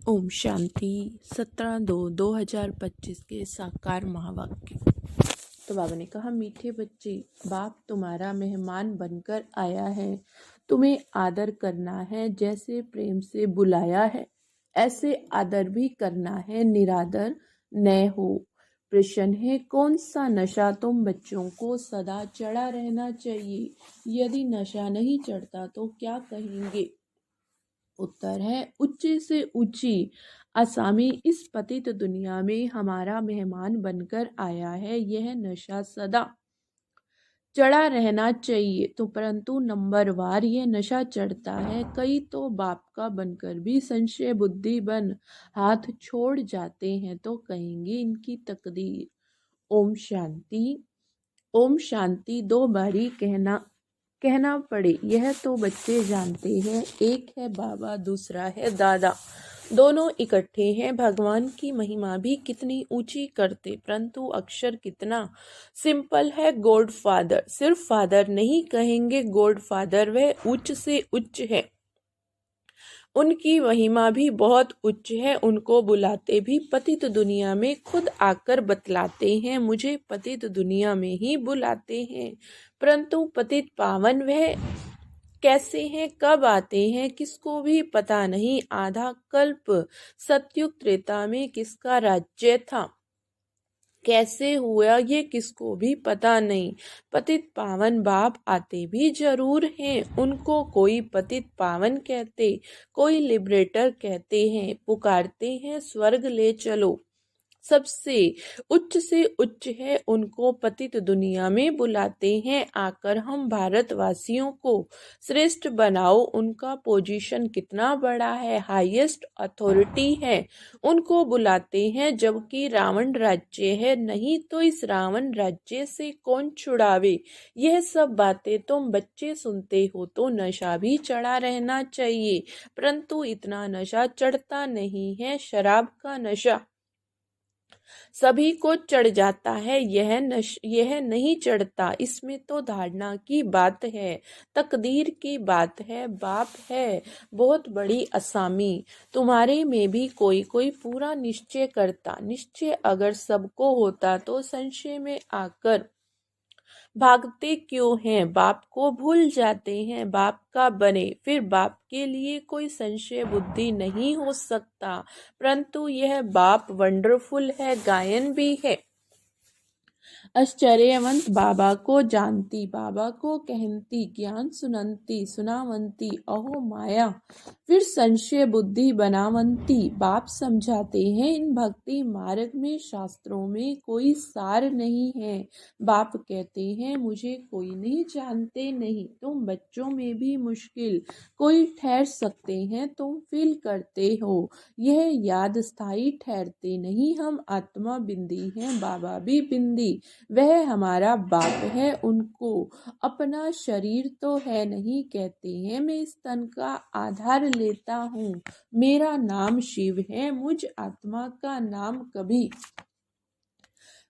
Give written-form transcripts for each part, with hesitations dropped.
ओम शांति 17/2/2025 के साकार महावाक्य। तो बाबा ने कहा, मीठे बच्चे, बाप तुम्हारा मेहमान बनकर आया है। तुम्हें आदर करना है। जैसे प्रेम से बुलाया है ऐसे आदर भी करना है। निरादर न हो। प्रश्न है, कौन सा नशा तुम बच्चों को सदा चढ़ा रहना चाहिए? यदि नशा नहीं चढ़ता तो क्या कहेंगे? उत्तर है, ऊंचे से ऊंची असामी इस पतित दुनिया में हमारा मेहमान बनकर आया है। यह नशा सदा चढ़ा रहना चाहिए। तो परंतु नंबरवार यह नशा चढ़ता है। कई तो बाप का बनकर भी संशय बुद्धि बन हाथ छोड़ जाते हैं। तो कहेंगे इनकी तकदीर। ओम शांति। ओम शांति 2 बारी कहना पड़े यह तो बच्चे जानते हैं। एक है बाबा, दूसरा है दादा। दोनों इकट्ठे हैं। भगवान की महिमा भी कितनी ऊंची करते, परंतु अक्षर कितना सिंपल है। गॉड फादर, सिर्फ फादर नहीं कहेंगे, गॉड फादर वह उच्च से उच्च है। उनकी महिमा भी बहुत उच्च है। उनको बुलाते भी पतित दुनिया में खुद आकर बतलाते हैं। मुझे पतित दुनिया में ही बुलाते हैं, परंतु पतित पावन वह कैसे हैं, कब आते हैं, किसको भी पता नहीं। आधा कल्प सतयुग त्रेता में किसका राज्य था, कैसे हुआ, ये किसको भी पता नहीं। पतित पावन बाप आते भी जरूर हैं। उनको कोई पतित पावन कहते, कोई लिबरेटर कहते हैं। पुकारते हैं स्वर्ग ले चलो। सबसे उच्च से उच्च है। उनको पतित दुनिया में बुलाते हैं। आकर हम भारतवासियों को श्रेष्ठ बनाओ। उनका पोजीशन कितना बड़ा है, हाईएस्ट अथॉरिटी है। उनको बुलाते हैं जबकि रावण राज्य है। नहीं तो इस रावण राज्य से कौन छुड़ावे। यह सब बातें तुम बच्चे सुनते हो तो नशा भी चढ़ा रहना चाहिए, परंतु इतना नशा चढ़ता नहीं है। शराब का नशा सभी को चढ़ जाता है, यह नहीं चढ़ता। इसमें तो धारणा की बात है, तकदीर की बात है। बाप है बहुत बड़ी असामी। तुम्हारे में भी कोई कोई पूरा निश्चय करता। निश्चय अगर सबको होता तो संशय में आकर भागते क्यों हैं? बाप को भूल जाते हैं। बाप का बने फिर बाप के लिए कोई संशय बुद्धि नहीं हो सकता। परंतु यह बाप वंडरफुल है, गायन भी है। आश्चर्यवंत बाबा को जानती, बाबा को कहती, ज्ञान सुनंती सुनावंती, अहो माया फिर संशय बुद्धि बनावंती। बाप समझाते हैं इन भक्ति मार्ग में शास्त्रों में कोई सार नहीं है। बाप कहते हैं मुझे कोई नहीं जानते नहीं। तुम बच्चों में भी मुश्किल कोई ठहर सकते हैं, तुम फील करते हो। यह याद स्थायी ठहरते नहीं। हम आत्मा बिंदी हैं, बाबा भी बिंदी। वह हमारा बाप है। उनको अपना शरीर तो है नहीं। कहते हैं मैं इस तन का आधार लेता हूँ। मेरा नाम शिव है। मुझ आत्मा का नाम कभी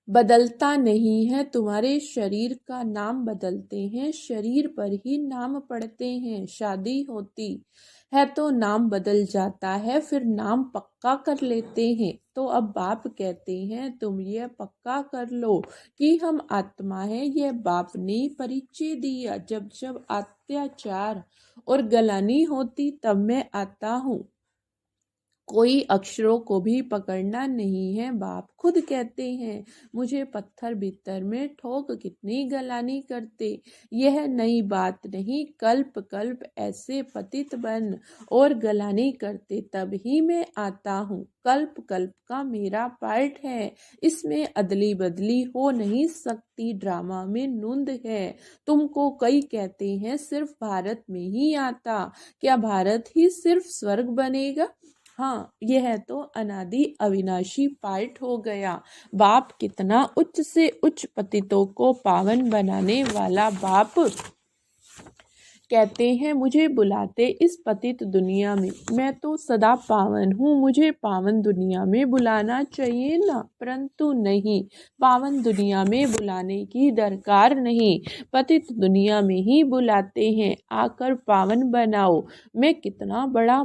बदलता नहीं है। तुम्हारे शरीर का नाम बदलते हैं, शरीर पर ही नाम पड़ते हैं। शादी होती है तो नाम बदल जाता है, फिर नाम पक्का कर लेते हैं। तो अब बाप कहते हैं तुम यह पक्का कर लो कि हम आत्मा हैं। यह बाप ने परिचय दिया। जब जब अत्याचार और गलानी होती तब मैं आता हूँ। कोई अक्षरों को भी पकड़ना नहीं है। बाप खुद कहते हैं मुझे पत्थर भीतर में ठोक कितनी गलानी करते। यह नई बात नहीं। कल्प कल्प ऐसे पतित बन और गलानी करते, तब ही मैं आता हूँ। कल्प कल्प का मेरा पार्ट है, इसमें अदली बदली हो नहीं सकती। ड्रामा में नूंद है। तुमको कई कहते हैं सिर्फ भारत में ही आता। क्या भारत ही सिर्फ स्वर्ग बनेगा? हाँ, यह तो अनादि अविनाशी पार्ट हो गया। बाप कितना उच्च से उच्च पतितों को पावन बनाने वाला बाप। कहते हैं मुझे बुलाते इस पतित दुनिया में, मैं तो सदा पावन हूँ, मुझे पावन दुनिया में बुलाना चाहिए ना, परंतु नहीं, पावन दुनिया में बुलाने की दरकार नहीं, पतित दुनिया में ही बुलाते हैं, आकर पावन बनाओ। मैं कितना बड़ा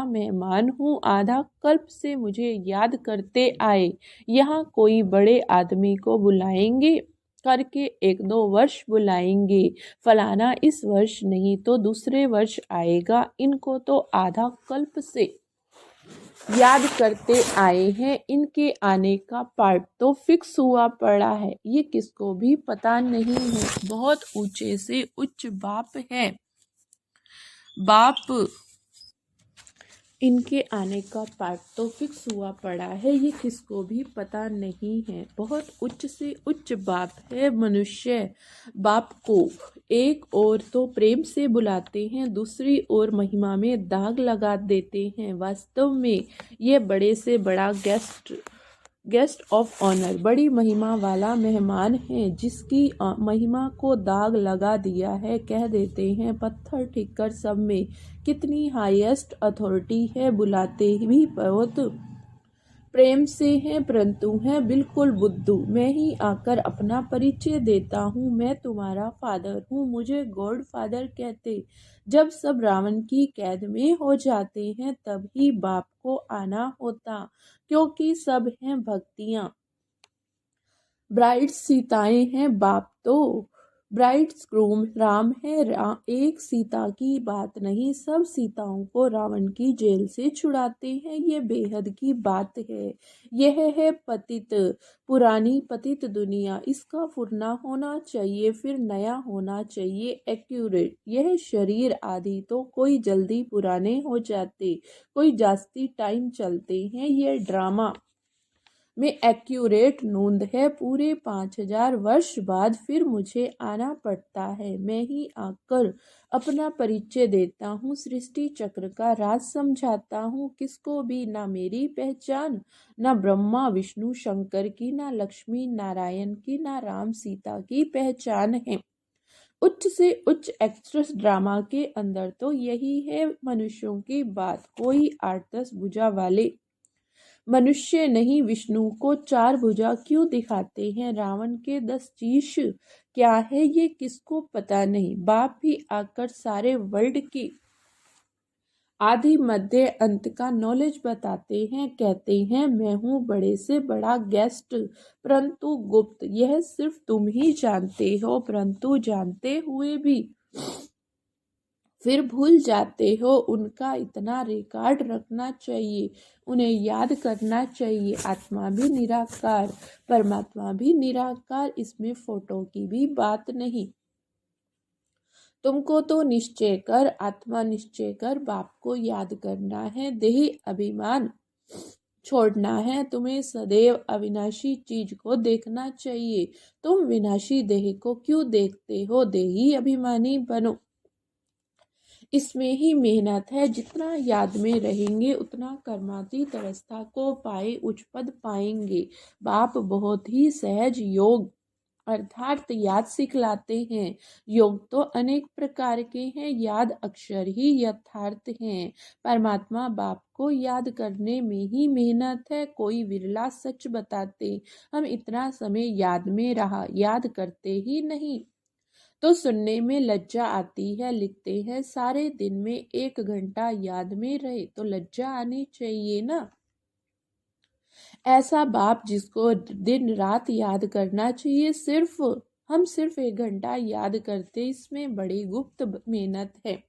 मेहमान हूँ, आधा कल्प से मुझे याद करते आए, यहाँ कोई बड़े आदमी को बुलाएंगे करके 1-2 वर्ष बुलाएंगे, फलाना इस वर्ष नहीं तो दूसरे वर्ष आएगा, इनको तो आधा कल्प से याद करते आए हैं, इनके आने का पार्ट तो फिक्स हुआ पड़ा है, ये किसको भी पता नहीं है। बहुत ऊंचे से उच्च बाप है, बाप इनके आने का पार्ट तो फिक्स हुआ पड़ा है, ये किसको भी पता नहीं है। बहुत उच्च से उच्च बाप है मनुष्य, बाप को एक ओर तो प्रेम से बुलाते हैं, दूसरी ओर महिमा में दाग लगा देते हैं। वास्तव में ये बड़े से बड़ा गेस्ट ऑफ ऑनर, बड़ी महिमा वाला मेहमान है, जिसकी महिमा को दाग लगा दिया है। कह देते हैं पत्थर ठिक्कर सब में कितनी हाईएस्ट अथॉरिटी है, बुलाते भी बहुत प्रेम से हैं, परंतु हैं बिल्कुल बुद्धू। मैं ही आकर अपना परिचय देता हूँ, मैं तुम्हारा फादर हूँ, मुझे गॉड फादर कहते। जब सब रावण की कैद में हो जाते हैं तब ही बाप को आना होता, क्योंकि सब हैं भक्तियाँ, ब्राइड्स सीताएं हैं, बाप तो ब्राइड्स ग्रूम राम है। एक सीता की बात नहीं, सब सीताओं को रावण की जेल से छुड़ाते हैं, ये बेहद की बात है। यह है पतित, पुरानी पतित दुनिया, इसका फुरना होना चाहिए, फिर नया होना चाहिए एक्यूरेट। यह शरीर आदि तो कोई जल्दी पुराने हो जाते, कोई जास्ती टाइम चलते हैं, ये ड्रामा में एक्यूरेट नोंद है, पूरे 5000 वर्ष बाद फिर मुझे आना पड़ता है। मैं ही आकर अपना परिचय देता हूँ, सृष्टि चक्र का राज समझाता हूँ, किसको भी ना मेरी पहचान, ना ब्रह्मा विष्णु शंकर की, ना लक्ष्मी नारायण की, ना राम सीता की पहचान है। उच्च से उच्च एक्ट्रेस ड्रामा के अंदर तो यही है मनुष्यों की बात। कोई 8-10 भुजा वाले मनुष्य नहीं विष्णु को 4 भुजा क्यों दिखाते हैं, रावण के 10 शीश क्या है ये किसको पता नहीं। बाप भी आकर सारे वर्ल्ड की आदि मध्य अंत का नॉलेज बताते हैं, कहते हैं मैं हूँ बड़े से बड़ा गेस्ट, परंतु गुप्त, यह सिर्फ तुम ही जानते हो, परंतु जानते हुए भी फिर भूल जाते हो। उनका इतना रिकॉर्ड रखना चाहिए, उन्हें याद करना चाहिए। आत्मा भी निराकार, परमात्मा भी निराकार, इसमें फोटो की भी बात नहीं। तुमको तो निश्चय कर, आत्मा निश्चय कर, बाप को याद करना है, देही अभिमान छोड़ना है, तुम्हें सदैव अविनाशी चीज को देखना चाहिए। तुम विनाशी देह को क्यों देखते हो, देही अभिमानी बनो, इसमें ही मेहनत है। जितना याद में रहेंगे उतना कर्मातीत अवस्था को पाए उच्च पद पाएंगे। बाप बहुत ही सहज योग अर्थात याद सिखलाते हैं। योग तो अनेक प्रकार के हैं, याद अक्षर ही यथार्थ हैं। परमात्मा बाप को याद करने में ही मेहनत है। कोई विरला सच बताते, हम इतना समय याद में रहा, याद करते ही नहीं तो सुनने में लज्जा आती है। लिखते हैं सारे दिन में 1 घंटा याद में रहे तो लज्जा आनी चाहिए ना। ऐसा बाप जिसको दिन रात याद करना चाहिए, हम सिर्फ 1 घंटा याद करते, इसमें बड़ी गुप्त मेहनत है।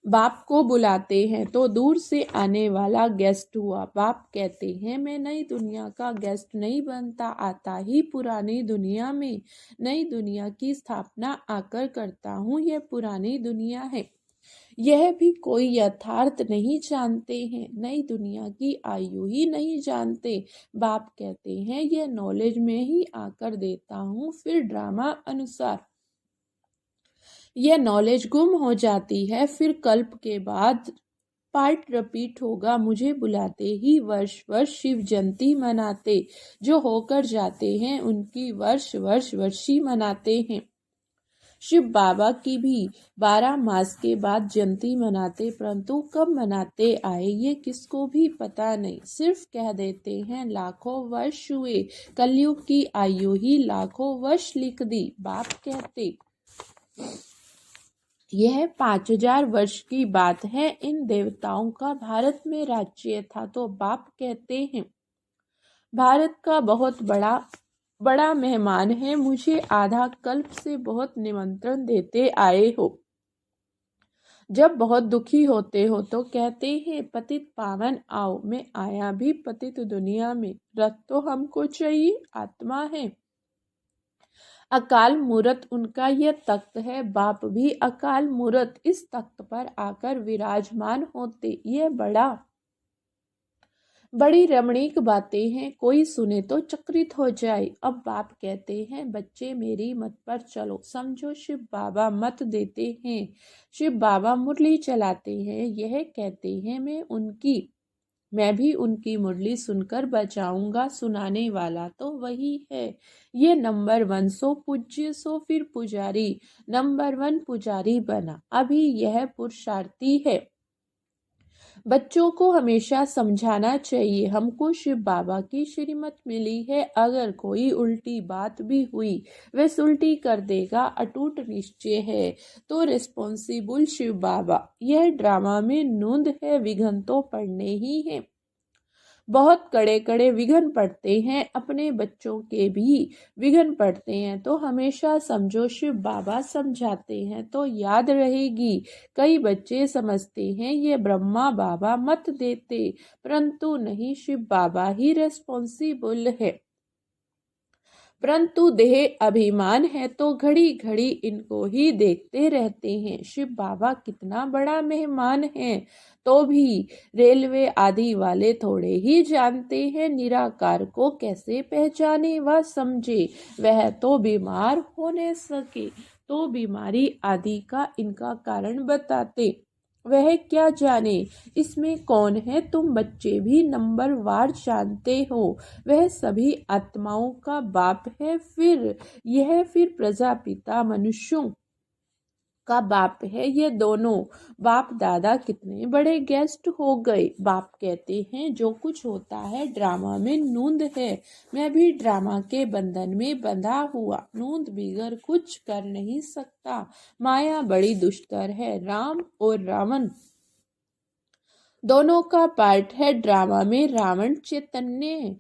बाप को बुलाते हैं तो दूर से आने वाला गेस्ट हुआ। बाप कहते हैं मैं नई दुनिया का गेस्ट नहीं बनता, आता ही पुरानी दुनिया में नई दुनिया की स्थापना आकर करता हूँ। यह पुरानी दुनिया है, यह भी कोई यथार्थ नहीं जानते हैं, नई दुनिया की आयु ही नहीं जानते। बाप कहते हैं यह नॉलेज में ही आकर देता हूँ, फिर ड्रामा अनुसार यह नॉलेज गुम हो जाती है, फिर कल्प के बाद पार्ट रिपीट होगा। मुझे बुलाते ही वर्ष वर्ष शिव जयंती मनाते, जो होकर जाते हैं उनकी वर्ष वर्षी मनाते हैं। शिव बाबा की भी 12 मास के बाद जयंती मनाते, परंतु कब मनाते आए ये किसको भी पता नहीं। सिर्फ कह देते हैं लाखों वर्ष हुए, कलयुग की आयु ही लाखों वर्ष लिख दी। बाप कहते यह 5000 वर्ष की बात है। इन देवताओं का भारत में राज्य था। तो बाप कहते हैं भारत का बहुत बड़ा बड़ा मेहमान है, मुझे आधा कल्प से बहुत निमंत्रण देते आए हो। जब बहुत दुखी होते हो तो कहते हैं पतित पावन आओ। मैं आया भी पतित दुनिया में, रथ तो हमको चाहिए, आत्मा है। अकाल मूरत उनका यह तख्त है, बाप भी अकाल मूरत इस तख्त पर आकर विराजमान होते। ये बड़ी रमणीक बातें हैं, कोई सुने तो चकित हो जाए। अब बाप कहते हैं बच्चे मेरी मत पर चलो, समझो शिव बाबा मत देते हैं। शिव बाबा मुरली चलाते हैं, यह कहते हैं मैं भी उनकी मुरली सुनकर बजाऊंगा। सुनाने वाला तो वही है। ये नंबर 1 सो पूज्य सो फिर पुजारी, नंबर 1 पुजारी बना। अभी यह पुरुषार्थी है। बच्चों को हमेशा समझाना चाहिए, हमको शिव बाबा की श्रीमत मिली है, अगर कोई उल्टी बात भी हुई वह उल्टी कर देगा, अटूट निश्चय है। तो रिस्पॉन्सिबल शिव बाबा। यह ड्रामा में नूंद है, विघ्न तो पड़ने ही है। बहुत कड़े कड़े विघ्न पड़ते हैं, अपने बच्चों के भी विघ्न पड़ते हैं। तो हमेशा समझो शिव बाबा समझाते हैं तो याद रहेगी। कई बच्चे समझते हैं ये ब्रह्मा बाबा मत देते, परंतु नहीं, शिव बाबा ही रेस्पॉन्सिबल है। परंतु देह अभिमान है तो घड़ी घड़ी इनको ही देखते रहते हैं। शिव बाबा कितना बड़ा मेहमान है, तो भी रेलवे आदि वाले थोड़े ही जानते हैं निराकार को कैसे पहचाने व समझे। वह तो बीमार होने सके तो बीमारी आदि का इनका कारण बताते, वह क्या जाने इसमें कौन है। तुम बच्चे भी नंबर वार जानते हो, वह सभी आत्माओं का बाप है। फिर प्रजापिता मनुष्यों का बाप है। ये दोनों बाप दादा कितने बड़े गेस्ट हो गए। बाप कहते हैं जो कुछ होता है ड्रामा में नूंद है, मैं भी ड्रामा के बंधन में बंधा हुआ नूंद बिगर कुछ कर नहीं सकता। माया बड़ी दुष्कर है। राम और रावण दोनों का पार्ट है ड्रामा में। रावण चैतन्य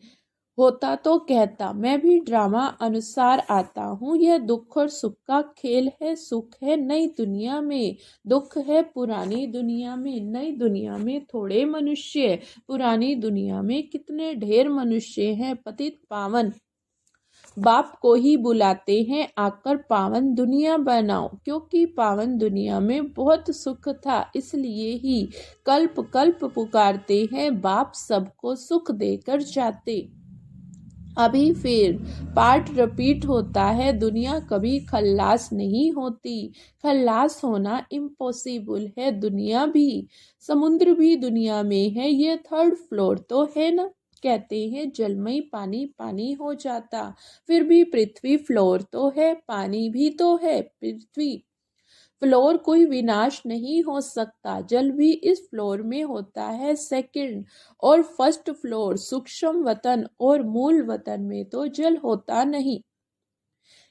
होता तो कहता मैं भी ड्रामा अनुसार आता हूँ। यह दुख और सुख का खेल है। सुख है नई दुनिया में, दुख है पुरानी दुनिया में। नई दुनिया में थोड़े मनुष्य, पुरानी दुनिया में कितने ढेर मनुष्य हैं। पतित पावन बाप को ही बुलाते हैं, आकर पावन दुनिया बनाओ। क्योंकि पावन दुनिया में बहुत सुख था, इसलिए ही कल्प कल्प पुकारते हैं। बाप सबको सुख देकर जाते। अभी फिर पार्ट रिपीट होता है। दुनिया कभी खल्लास नहीं होती, खल्लास होना इम्पॉसिबल है। दुनिया भी, समुद्र भी दुनिया में है। ये 3rd फ्लोर तो है ना। कहते हैं जलमय पानी पानी हो जाता, फिर भी पृथ्वी फ्लोर तो है, पानी भी तो है। पृथ्वी फ्लोर कोई विनाश नहीं हो सकता। जल भी इस फ्लोर में होता है। 2nd और 1st फ्लोर सूक्ष्म वतन और मूल वतन में तो जल होता नहीं।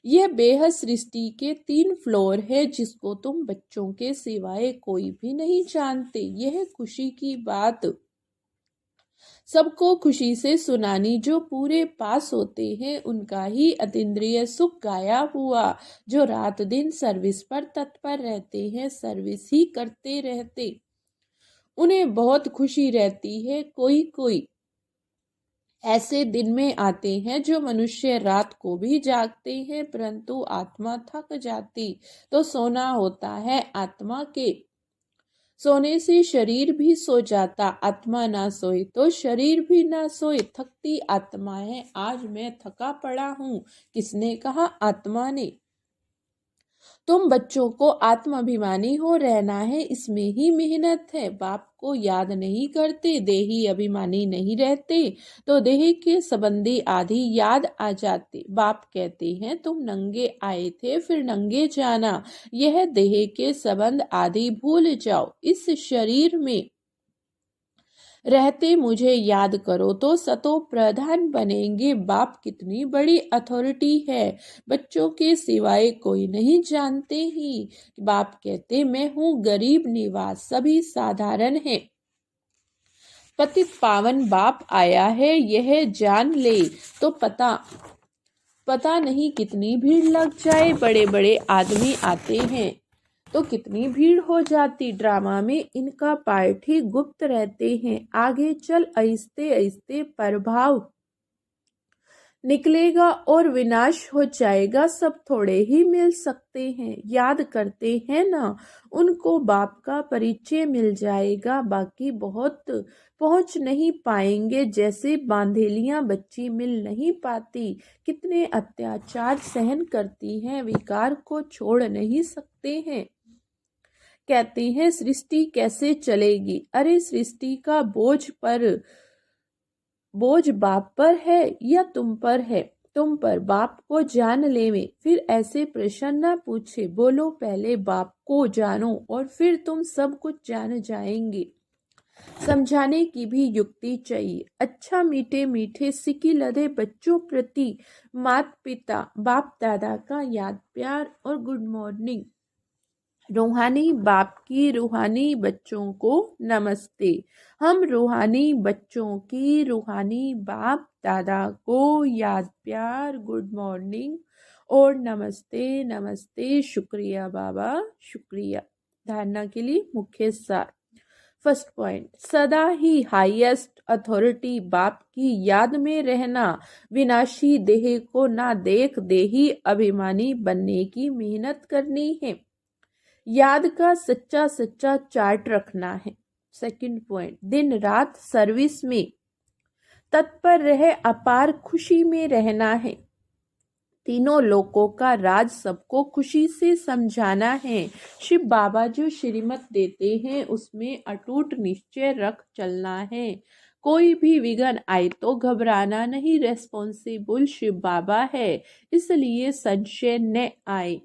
यह बेहद सृष्टि के 3 फ्लोर है, जिसको तुम बच्चों के सिवाय कोई भी नहीं जानते। यह खुशी की बात सबको खुशी से सुनानी। जो पूरे पास होते हैं उनका ही अतीन्द्रिय सुख गाया हुआ। जो रात दिन सर्विस पर तत्पर रहते हैं, सर्विस ही करते रहते, उन्हें बहुत खुशी रहती है। कोई कोई ऐसे दिन में आते हैं जो मनुष्य रात को भी जागते हैं, परंतु आत्मा थक जाती तो सोना होता है। आत्मा के सोने से शरीर भी सो जाता, आत्मा ना सोए तो शरीर भी ना सोए। थकती आत्मा है, आज मैं थका पड़ा हूँ, किसने कहा? आत्मा ने। तुम बच्चों को आत्माभिमानी हो रहना है, इसमें ही मेहनत है। बाप को याद नहीं करते, देही अभिमानी नहीं रहते तो देह के संबंधी आदि याद आ जाते। बाप कहते हैं तुम नंगे आए थे फिर नंगे जाना, यह देह के संबंध आदि भूल जाओ। इस शरीर में रहते मुझे याद करो तो सतो प्रधान बनेंगे। बाप कितनी बड़ी अथॉरिटी है, बच्चों के सिवाय कोई नहीं जानते ही। बाप कहते मैं हूँ गरीब निवास, सभी साधारण हैं। पतित पावन बाप आया है, यह जान ले तो पता नहीं कितनी भीड़ लग जाए। बड़े बड़े आदमी आते हैं तो कितनी भीड़ हो जाती। ड्रामा में इनका पार्ट ही गुप्त रहते हैं। आगे चल आहिस्ते आहिस्ते प्रभाव निकलेगा और विनाश हो जाएगा। सब थोड़े ही मिल सकते हैं, याद करते हैं ना उनको बाप का परिचय मिल जाएगा। बाकी बहुत पहुंच नहीं पाएंगे, जैसे बांधेलियां बच्ची मिल नहीं पाती। कितने अत्याचार सहन करती हैं, विकार को छोड़ नहीं सकते हैं। कहते हैं सृष्टि कैसे चलेगी, अरे सृष्टि का बोझ बाप पर है या तुम पर है। तुम पर। बाप को जान लेवे फिर ऐसे प्रश्न न पूछे। बोलो पहले बाप को जानो और फिर तुम सब कुछ जान जाएंगे। समझाने की भी युक्ति चाहिए। अच्छा मीठे मीठे सिकी लदे बच्चों प्रति माता पिता बाप दादा का याद प्यार और गुड मॉर्निंग। रूहानी बाप की रूहानी बच्चों को नमस्ते। हम रूहानी बच्चों की रूहानी बाप दादा को याद प्यार गुड मॉर्निंग और नमस्ते नमस्ते। शुक्रिया बाबा शुक्रिया। धारणा के लिए मुख्य सार। फर्स्ट पॉइंट, सदा ही हाईएस्ट अथॉरिटी बाप की याद में रहना। विनाशी देह को ना देख देही अभिमानी बनने की मेहनत करनी है। याद का सच्चा सच्चा चार्ट रखना है। सेकंड पॉइंट, दिन रात सर्विस में तत्पर रहे, अपार खुशी में रहना है। तीनों लोकों का राज सबको खुशी से समझाना है। शिव बाबा जो श्रीमत देते हैं उसमें अटूट निश्चय रख चलना है। कोई भी विघ्न आए तो घबराना नहीं, रेस्पॉन्सिबल शिव बाबा है, इसलिए संशय न आए।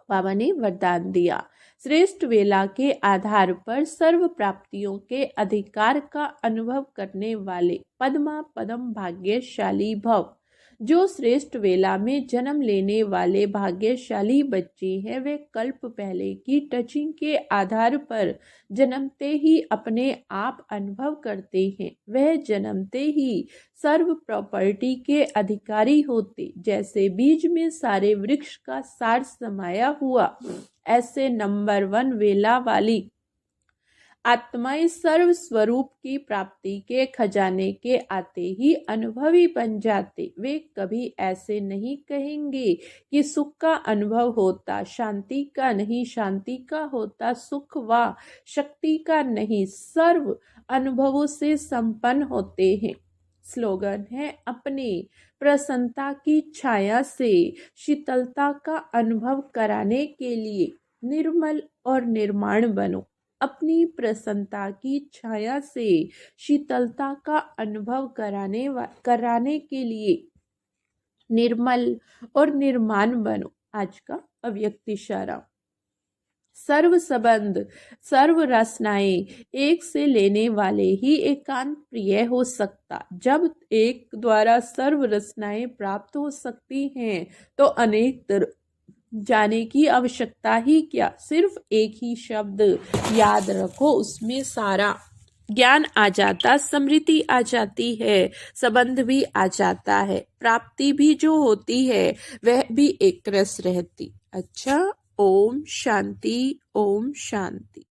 बाबा ने वरदान दिया। श्रेष्ठ वेला के आधार पर सर्व प्राप्तियों के अधिकार का अनुभव करने वाले पद्मा पदम भाग्यशाली भव। जो श्रेष्ठ वेला में जन्म लेने वाले भाग्यशाली बच्चे हैं वे कल्प पहले की टचिंग के आधार पर जन्मते ही अपने आप अनुभव करते हैं। वह जन्मते ही सर्व प्रॉपर्टी के अधिकारी होते। जैसे बीज में सारे वृक्ष का सार समाया हुआ, ऐसे नंबर 1 वेला वाली आत्माएं सर्व स्वरूप की प्राप्ति के खजाने के आते ही अनुभवी बन जाते। वे कभी ऐसे नहीं कहेंगे कि सुख का अनुभव होता शांति का नहीं, शांति का होता सुख व शक्ति का नहीं। सर्व अनुभवों से संपन्न होते हैं। स्लोगन है, अपने प्रसन्नता की छाया से शीतलता का अनुभव कराने के लिए निर्मल और निर्माण बनो। अपनी प्रसन्नता की छाया से शीतलता का अनुभव कराने के लिए निर्मल और निर्माण बनो। आज का अव्यक्त इशारा। सर्व संबंध सर्व रचनाएं एक से लेने वाले ही एकांत प्रिय हो सकता। जब एक द्वारा सर्व रचनाएं प्राप्त हो सकती हैं तो अनेक जाने की आवश्यकता ही क्या। सिर्फ एक ही शब्द याद रखो, उसमें सारा ज्ञान आ जाता, स्मृति आ जाती है, संबंध भी आ जाता है, प्राप्ति भी जो होती है वह भी एक रस रहती। अच्छा, ओम शांति ओम शांति।